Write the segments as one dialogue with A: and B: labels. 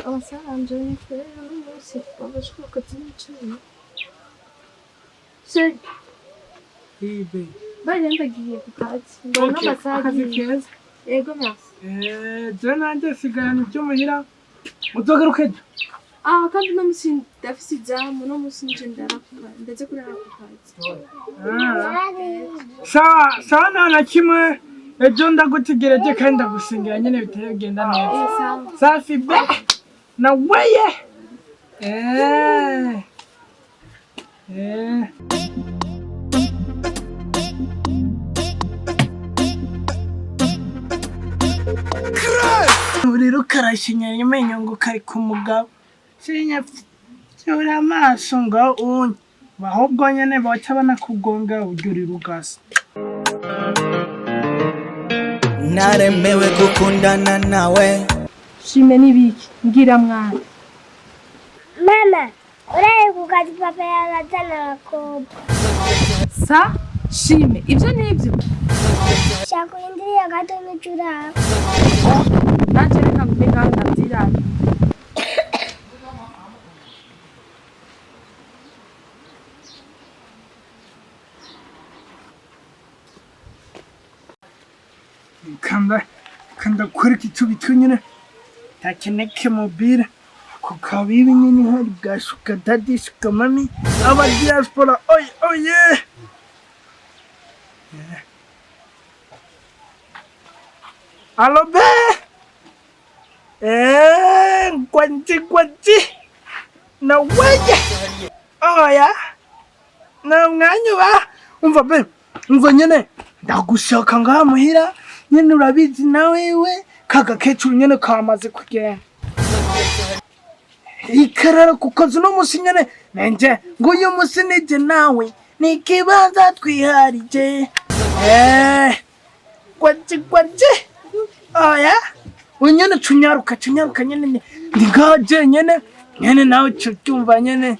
A: Abasanje n'ifere n'umunsi babashaka kuzicara. Se
B: Ibe.
A: bagendagiye ku kazi. Mbona
B: Akazi keza.
A: Yego merci.
B: Je nanje sigana ibyo muhira. Uzogaruke.
A: Kandi no musi ndafise izamu no musi nje ndarakuka ndetse kurara ku kazi.
B: Sawa na kimwe. Ejo ndagutegereje kandi ndagusingira nyene biteye bigenda neza. Safi be. Na weye. Uriro karashinya nyamenyo ngo kari ku mugabo. Sinya cyura amaso ngo unye. Bahubwo nyene baca banakugonga ujuri rugasa.
C: Naremewe gukundana nawe.
A: Shime nibiki ngira mwana.
D: Mama, uraye kukazi papa yarazana ko.
A: Sa Shime ivyo nivyo.
D: Shako indiriye gato n'icura.
A: Nanje reka mbega ndavyira.
B: Kanda kuriki tubitu nyine takeneke mobile ku kabibi nyine hari bwashuka dadi shuka mami aba diaspora oye Allo be kwanti na weje oya na mwanyuba umva be umva nyine ndagushaka ngaha muhira nyene urabizi nawewe kagakecuru nyene kamaze kugenda ikarara kukazi no musi nyene nanje ngo uyu musi nije nawe nikibanza twiharije kwaje oya unyene cunyaruka nyene ndigaje nyene nawe cyumva nyene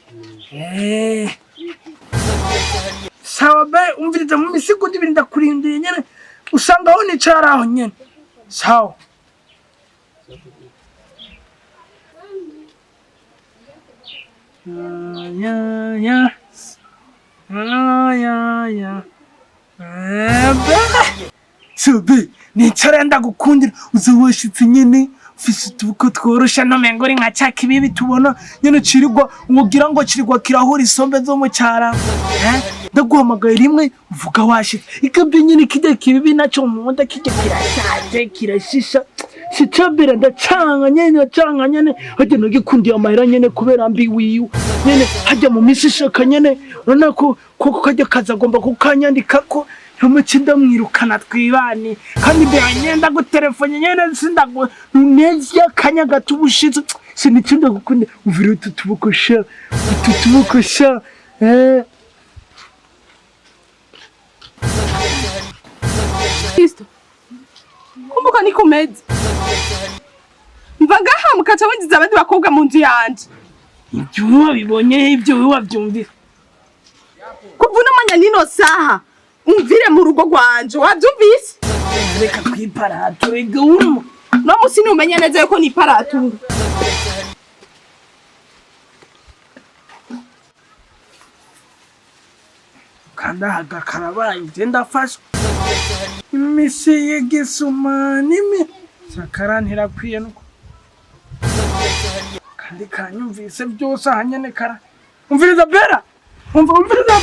B: sawa be umviriza mu misigo ndibiri ndakurindiye nyene usanga aho nicara aho nyene sawa Sobe nicara ndagukundira uzowoshitse nyene ufise utubuko tworosha no mengo uri nka caka ibibi tubona nyene cirirwa ugira ngo cirirwa kirahura isombe zo mu cyara ndaguhamagaye rimwe uvuga washitse ikabye nyene kijya kibibi naco munda kijya kirashaje kirashisha sicabira ndacanga nyene hajya no gikundiye amahera nyene kubera mbi wiyu nyene hajya mu misishaka nyene urona ko kajya kazagomba kukanyandika ko umucinda mwirukana twibani kandi byanyenda gutelefone nyene sindago neza kanya gatubushitse sinicinda gukunda uvira tutubukosha
A: Kristo kumbuka ni komedi mvaga hamukaca winjiza abandi bakobwa mu nzu yanje
B: ibyo wabibonye ibyo wabyumvise
A: kuvuna amanya nino saha umvire mu rugo rwanje wabyumvise
B: reka twiparature igurmo
A: no musi ni umenya neza yuko ni parature
B: kanda hagakarabaye ngenda fasha imisi yigisuma nimi sakarantira kwiye nuko kandi kanyumvise byose hanyene kara umviriza bera umviriza